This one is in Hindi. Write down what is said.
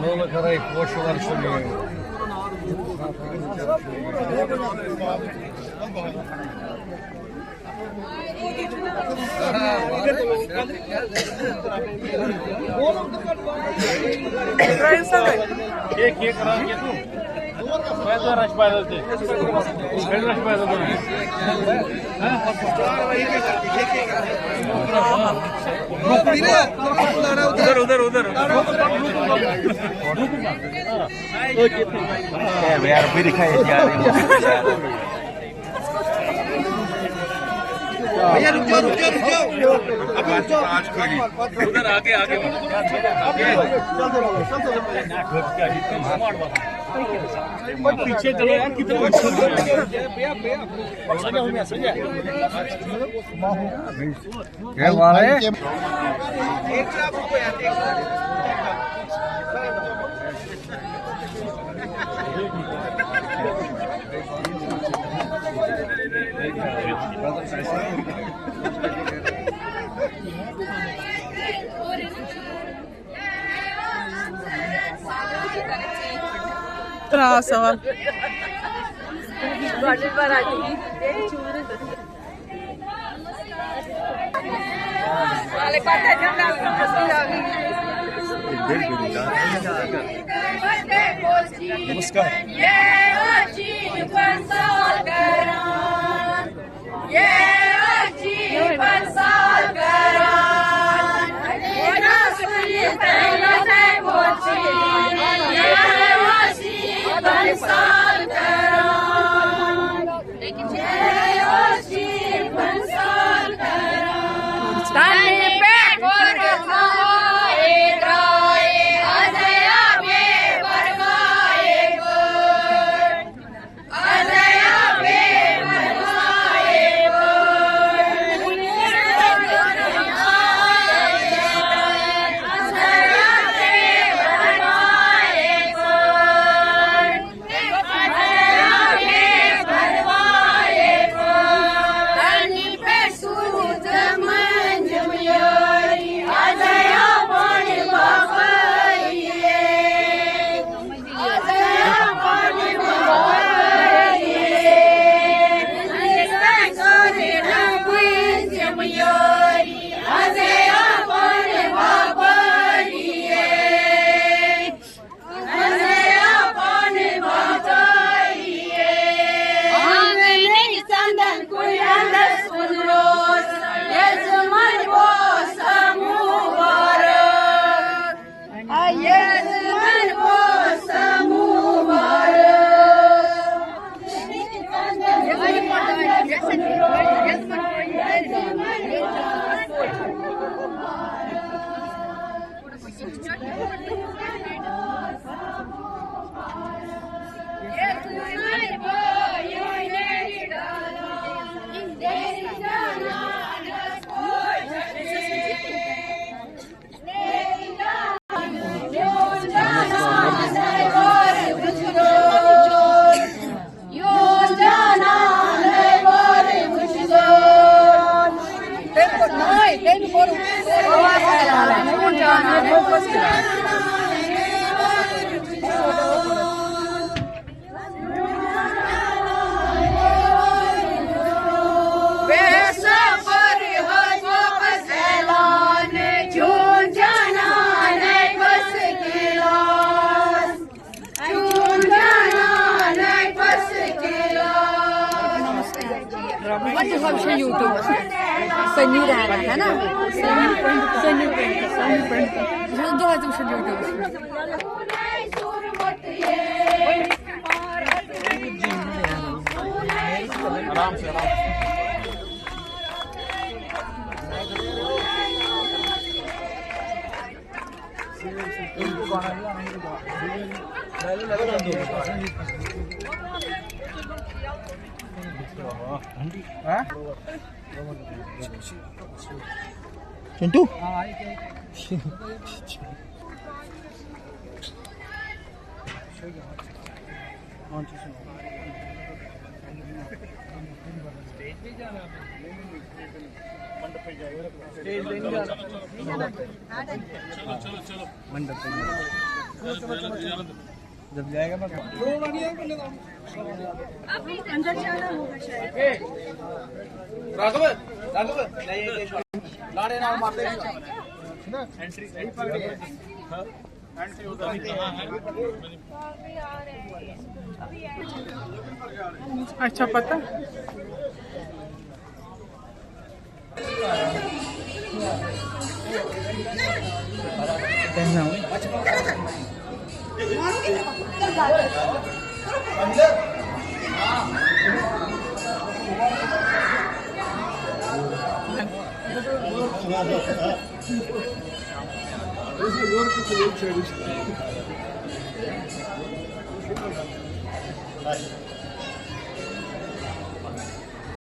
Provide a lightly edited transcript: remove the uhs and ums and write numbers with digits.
Nola karay koşular sunuyor. मैं तो रश पैदल थे रश पैदल उधर उधर उधर यार भी दिखाई भैया रुक जाओ उधर आगे आगे पीछे चलो यार कितना Красава. नमस्कार YouTube सनी रहा है ना सनी दो YouTube आराम से चिंटू मंडप पे जब जाएगा ना अंदर जाना होगा शायद। राघव राघव लाड़े नाम मारते हैं एंट्री सही पकड़ी है एंट्री उधर अच्छा पता पहना हूँ